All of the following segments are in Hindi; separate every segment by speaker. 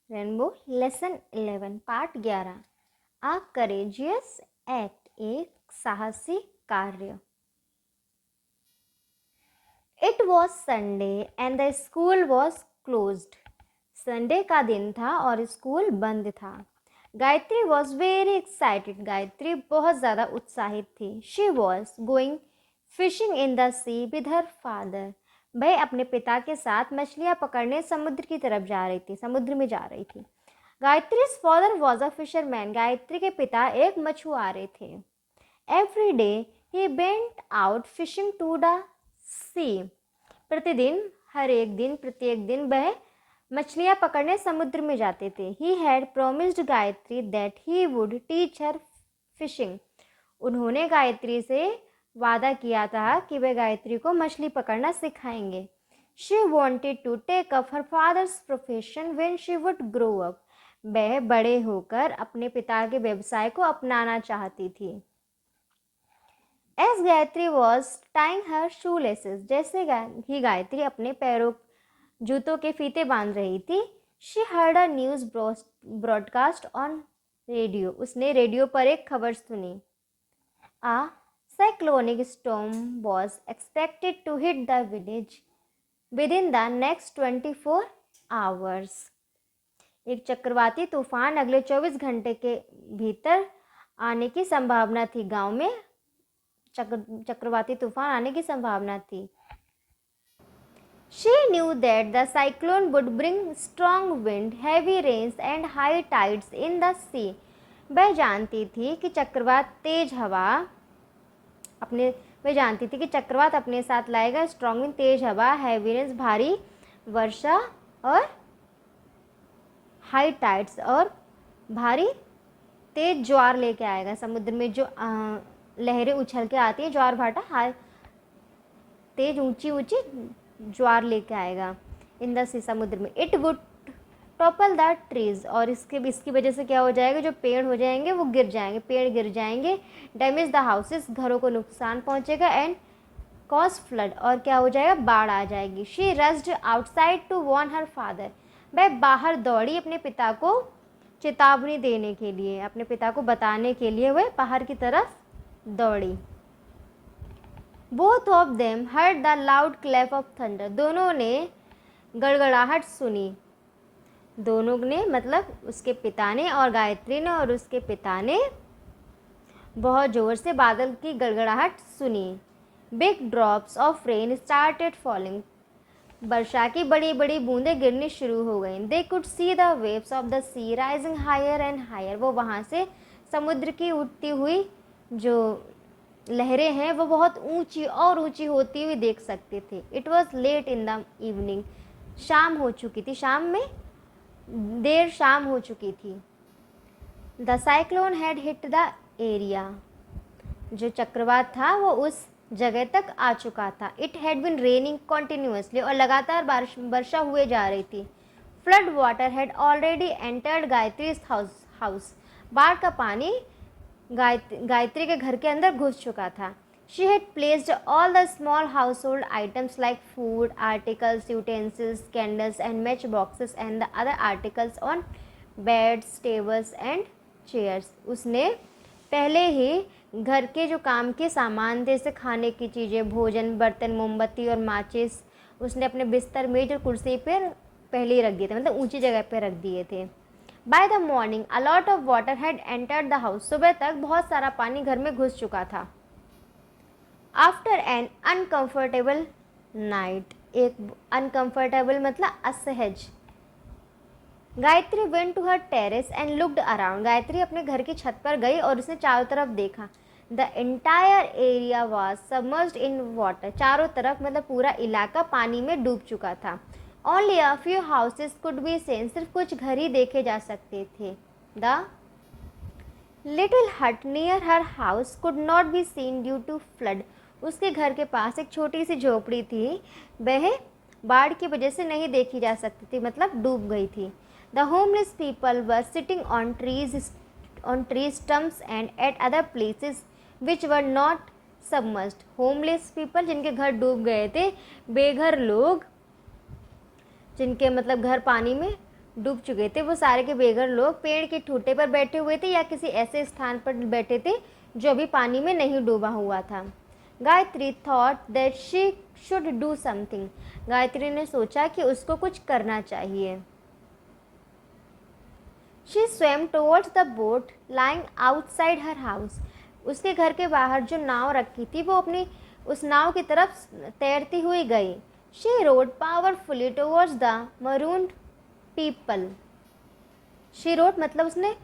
Speaker 1: Rainbow lesson 11 part 11 a courageous act, एक साहसी कार्य। It was Sunday and the school was closed. Sunday का दिन था और स्कूल बंद था। Gayatri was very excited. Gayatri बहुत ज़्यादा उत्साहित थी। She was going fishing in the sea with her father. वह अपने पिता के साथ मछलियाँ पकड़ने समुद्र की तरफ जा रही थी, समुद्र में जा रही थी। Gayatri's father was a fisherman. Gayatri के पिता एक मछुआरे थे। Every day he went out fishing to the sea. प्रतिदिन, हर एक दिन, प्रत्येक दिन वह मछलियाँ पकड़ने समुद्र में जाते थे। He had promised Gayatri that he would teach her fishing. उन्होंने गायत्री से वादा किया था कि वह गायत्री को मछली पकड़ना सिखाएंगे। She wanted to take up her father's profession when she would grow up. वह बड़े होकर अपने पिता के व्यवसाय को अपनाना चाहती थी। As Gayatri was tying her shoelaces, जैसे ही गायत्री अपने पैरों जूतों के फीते बांध रही थी, she heard a news broadcast on radio. उसने रेडियो पर एक खबर सुनी। A cyclonic storm was expected to hit the village within the next 24 hours. एक चक्रवाती तूफान अगले 24 घंटे के भीतर आने की संभावना थी। गांव में चक्रवाती तूफान आने की संभावना थी। She knew that the cyclone would bring strong wind, heavy rains and high tides in the sea. वह जानती थी कि चक्रवात अपने साथ लाएगा स्ट्रॉन्ग विंड, तेज हवा, हैवी रेन्स, भारी वर्षा और हाई टाइड्स और भारी तेज ज्वार लेके आएगा। समुद्र में जो लहरें उछल के आती हैं, ज्वार भाटा, हाई तेज ऊंची ऊंची ज्वार लेके आएगा इन द सी, समुद्र में। It would topple the trees, और इसकी वजह से क्या हो जाएगा, जो पेड़ हो जाएंगे वो गिर जाएंगे, पेड़ गिर जाएंगे। डैमेज द हाउसेस, घरों को नुकसान पहुंचेगा। एंड कॉज फ्लड, और क्या हो जाएगा, बाढ़ आ जाएगी। She rushed outside to warn her father. वह बाहर दौड़ी अपने पिता को चेतावनी देने के लिए, अपने पिता को बताने के लिए वह बाहर की तरफ दौड़ी। Both of them heard the loud clap of thunder. दोनों ने गड़गड़ाहट सुनी। दोनों ने मतलब उसके पिता ने और गायत्री ने और उसके पिता ने बहुत ज़ोर से बादल की गड़गड़ाहट सुनी। Big drops of rain started falling. वर्षा की बड़ी बड़ी बूंदें गिरनी शुरू हो गई। They could see the waves of the sea rising higher and higher. वो वहाँ से समुद्र की उठती हुई जो लहरें हैं वो बहुत ऊंची और ऊंची होती हुई देख सकते थे। It was late in the evening. शाम हो चुकी थी, शाम में देर शाम हो चुकी थी। The cyclone had hit the area. जो चक्रवात था वो उस जगह तक आ चुका था। It had been raining continuously, और लगातार वर्षा हुए जा रही थी। Flood water had already entered Gayatri's house. बाढ़ का पानी गायत्री के घर के अंदर घुस चुका था। She had placed all the small house hold items like food articles, utensils, candles and match boxes and the other articles on beds, tables and chairs. उसने पहले ही घर के जो काम के सामान थे, जैसे खाने की चीज़ें, भोजन, बर्तन, मोमबत्ती और माचिस, उसने अपने बिस्तर, मेज और कुर्सी पर पहले ही रख दिए थे, मतलब ऊंची जगह पर रख दिए थे। By the morning a lot of water had entered the house. सुबह तक बहुत सारा पानी घर में घुस चुका था। आफ्टर एन अनकंफर्टेबल नाइट, एक अनकंफर्टेबल मतलब असहज। Gayatri went to her terrace and looked around. Gayatri अपने घर की छत पर गई और उसने चारों तरफ देखा। The entire area was submerged in water. चारों तरफ मतलब पूरा इलाका पानी में डूब चुका था। Only a few houses could be seen. सिर्फ कुछ घर ही देखे जा सकते थे। The little hut near her house could not be seen due to flood. उसके घर के पास एक छोटी सी झोपड़ी थी, वह बाढ़ की वजह से नहीं देखी जा सकती थी, मतलब डूब गई थी। The homeless people were sitting on tree stumps and eight other places which were not submerged. Homeless people, जिनके घर डूब गए थे, बेघर लोग, जिनके मतलब घर पानी में डूब चुके थे। वो सारे के बेघर लोग पेड़ के ठूंठे पर बैठे हुए थे या किसी ऐसे स्थान पर बैठे थे जो अभी पानी में नहीं डूबा हुआ था। Gayatri thought that she should do something. Gayatri ने सोचा कि उसको कुछ करना चाहिए। She swam towards the boat lying outside her house. उसके घर के बाहर जो नाव रखी थी वो अपनी उस नाव की तरफ तैरती हुई गई। She rowed powerfully towards the marooned people. She rowed मतलब उसने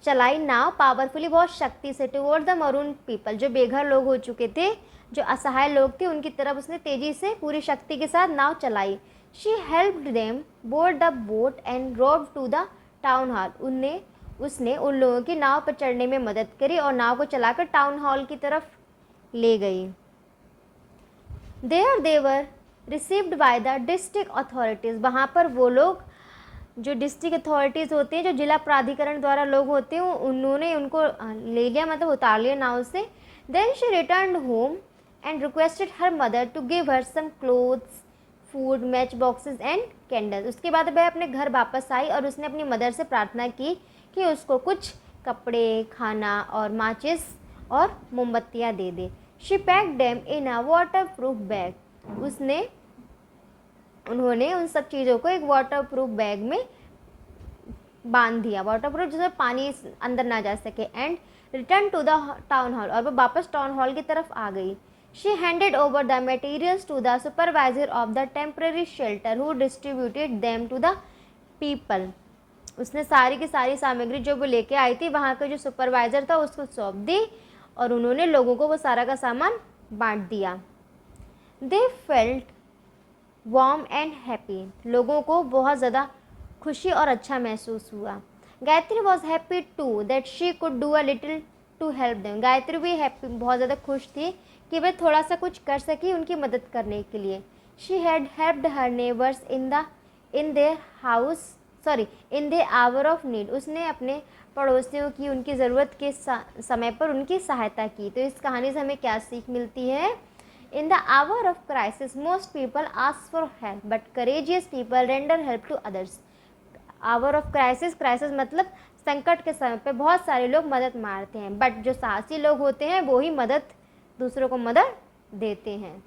Speaker 1: चलाई नाव पावरफुली बहुत शक्ति से टुवर्ड्स द मरून पीपल, जो बेघर लोग हो चुके थे, जो असहाय लोग थे, उनकी तरफ उसने तेजी से पूरी शक्ति के साथ नाव चलाई। She helped them board the boat and row to the town hall. उसने उन लोगों की नाव पर चढ़ने में मदद करी और नाव को चलाकर टाउन हॉल की तरफ ले गई। There they were received by the district authorities. वहाँ पर वो लोग जो डिस्ट्रिक्ट अथॉरिटीज़ होते हैं, जो जिला प्राधिकरण द्वारा लोग होते हैं, उन्होंने उनको ले लिया, मतलब उतार लिया नाव से। Then she return home and requested her mother to give her some clothes, food, match boxes and candles. उसके बाद वह अपने घर वापस आई और उसने अपनी मदर से प्रार्थना की कि उसको कुछ कपड़े, खाना और माचिस और मोमबत्तियाँ दे दे। She packed them in a waterproof bag. उन्होंने उन सब चीज़ों को एक वाटर प्रूफ बैग में बांध दिया, वाटर प्रूफ जिसमें पानी अंदर ना जा सके। And return to the town hall, और वो वापस टाउन हॉल की तरफ आ गई। She handed over the materials to the supervisor of the temporary shelter who distributed them to the people. उसने सारी की सारी सामग्री जो वो लेके आई थी वहाँ का जो सुपरवाइजर था उसको सौंप दी और उन्होंने लोगों को वो सारा का सामान बांट दिया। They felt warm and happy. लोगों को बहुत ज़्यादा खुशी और अच्छा महसूस हुआ। Gayatri was happy to that she could do a little to help them. Gayatri भी हैप्पी, बहुत ज़्यादा खुश थी कि वह थोड़ा सा कुछ कर सकी उनकी मदद करने के लिए। She had helped her neighbours in their house in their hour of need. उसने अपने पड़ोसियों की उनकी ज़रूरत के समय पर उनकी सहायता की। तो इस कहानी से हमें क्या सीख मिलती है? In the hour of crisis, most people ask for help, but courageous people render help to others. Hour of crisis मतलब संकट के समय पे बहुत सारे लोग मदद मारते हैं, बट जो साहसी लोग होते हैं वो ही दूसरों को मदद देते हैं।